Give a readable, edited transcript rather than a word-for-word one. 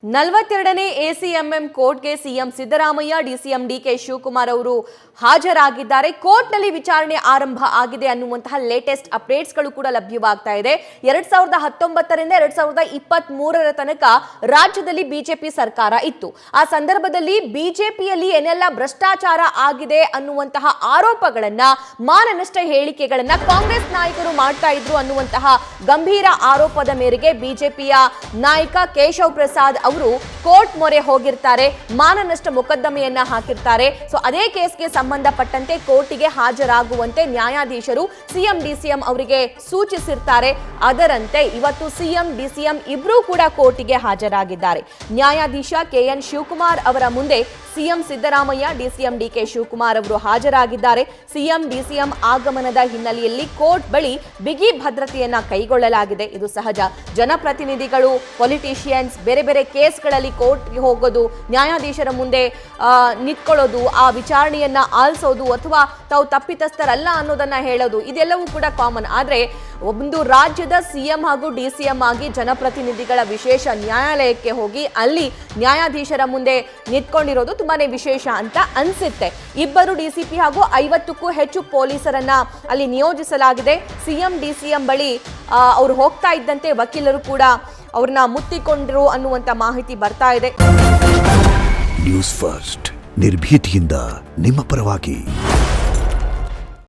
42ನೇ ACMM ಕೋರ್ಟ್ಗೆ CM Siddaramaiah DCM DK Shivakumar ಅವರು ಹಾಜರಾಗಿದ್ದಾರೆ. ಕೋರ್ಟ್ನಲ್ಲಿ ವಿಚಾರಣೆ ಆರಂಭ ಆಗಿದೆ ಅನ್ನುವಂತಹ ಲೇಟೆಸ್ಟ್ ಅಪ್ಡೇಟ್ಸ್ಗಳು ಕೂಡ ಲಭ್ಯವಾಗ್ತಾ ಇದೆ. 2019ರಿಂದ 2023ರ ತನಕ ರಾಜ್ಯದಲ್ಲಿ ಬಿಜೆಪಿ ಸರ್ಕಾರ ಇತ್ತು. ಆ ಸಂದರ್ಭದಲ್ಲಿ ಬಿಜೆಪಿಯಲ್ಲಿ ಏನೆಲ್ಲ ಭ್ರಷ್ಟಾಚಾರ ಆಗಿದೆ ಅನ್ನುವಂತಹ ಆರೋಪಗಳನ್ನ, ಮಾನನಷ್ಟ ಹೇಳಿಕೆಗಳನ್ನ ಕಾಂಗ್ರೆಸ್ ನಾಯಕರು ಮಾಡ್ತಾ ಇದ್ರು ಅನ್ನುವಂತಹ ಗಂಭೀರ ಆರೋಪದ ಮೇರೆಗೆ ಬಿಜೆಪಿಯ ನಾಯಕ ಕೇಶವ್ ಪ್ರಸಾದ್ ಅವರು ಕೋರ್ಟ್ ಮೊರೆ ಹೋಗಿರ್ತಾರೆ, ಮಾನನಷ್ಟ ಮೊಕದ್ದಮೆಯನ್ನ ಹಾಕಿರ್ತಾರೆ. ಸೊ ಅದೇ ಕೇಸ್ಗೆ ಸಂಬಂಧಪಟ್ಟಂತೆ ಕೋರ್ಟಿಗೆ ಹಾಜರಾಗುವಂತೆ ನ್ಯಾಯಾಧೀಶರು ಸಿಎಂ ಡಿಸಿಎಂ ಅವರಿಗೆ ಸೂಚಿಸಿರ್ತಾರೆ. ಅದರಂತೆ ಇವತ್ತು ಸಿಎಂ ಡಿಸಿಎಂ ಇಬ್ರು ಕೂಡ ಕೋರ್ಟಿಗೆ ಹಾಜರಾಗಿದ್ದಾರೆ. ನ್ಯಾಯಾಧೀಶ ಕೆಎನ್ ಶಿವಕುಮಾರ್ ಅವರ ಮುಂದೆ ಸಿಎಂ ಸಿದ್ದರಾಮಯ್ಯ ಡಿಸಿಎಂ ಡಿಕೆ ಶಿವಕುಮಾರ್ ಅವರು ಹಾಜರಾಗಿದ್ದಾರೆ. ಸಿಎಂ ಡಿಸಿಎಂ ಆಗಮನದ ಹಿನ್ನೆಲೆಯಲ್ಲಿ ಕೋರ್ಟ್ ಬಳಿ ಬಿಗಿ ಭದ್ರತೆಯನ್ನ ಕೈಗೊಳ್ಳಲಾಗಿದೆ. ಇದು ಸಹಜ. ಜನಪ್ರತಿನಿಧಿಗಳು, ಪೊಲಿಟಿಷಿಯನ್ಸ್ ಬೇರೆ ಬೇರೆ ಕೇಸ್ಗಳಲ್ಲಿ ಕೋರ್ಟ್ಗೆ ಹೋಗೋದು, ನ್ಯಾಯಾಧೀಶರ ಮುಂದೆ ನಿಂತ್ಕೊಳ್ಳೋದು, ಆ ವಿಚಾರಣೆಯನ್ನ ಆಲಿಸೋದು ಅಥವಾ ತಾವು ತಪ್ಪಿತಸ್ಥರಲ್ಲ ಅನ್ನೋದನ್ನ ಹೇಳೋದು, ಇದೆಲ್ಲವೂ ಕೂಡ ಕಾಮನ್. ಆದ್ರೆ ಒಂದು ರಾಜ್ಯದ ಸಿಎಂ ಹಾಗೂ ಡಿಸಿಎಂ ಆಗಿ ಜನಪ್ರತಿನಿಧಿಗಳ ವಿಶೇಷ ನ್ಯಾಯಾಲಯಕ್ಕೆ ಹೋಗಿ ಅಲ್ಲಿ ನ್ಯಾಯಾಧೀಶರ ಮುಂದೆ ನಿಂತ್ಕೊಂಡಿರೋದು ತುಂಬಾನೇ ವಿಶೇಷ ಅಂತ ಅನ್ಸುತ್ತೆ. ಇಬ್ಬರು ಡಿಸಿಪಿ ಹಾಗೂ 50ಕ್ಕೂ ಹೆಚ್ಚು ಪೊಲೀಸರನ್ನ ಅಲ್ಲಿ ನಿಯೋಜಿಸಲಾಗಿದೆ. ಸಿಎಂ ಡಿಸಿಎಂ ಬಳಿ ಅವ್ರು ಹೋಗ್ತಾ ಇದ್ದಂತೆ ವಕೀಲರು ಕೂಡ ಅವ್ರನ್ನ ಮುತ್ತಿಕೊಂಡ್ರು ಅನ್ನುವಂತ ಮಾಹಿತಿ ಬರ್ತಾ ಇದೆ. ನ್ಯೂಸ್ ಫಸ್ಟ್, ನಿರ್ಭೀತಿಯಿಂದ ನಿಮ್ಮ ಪರವಾಗಿ.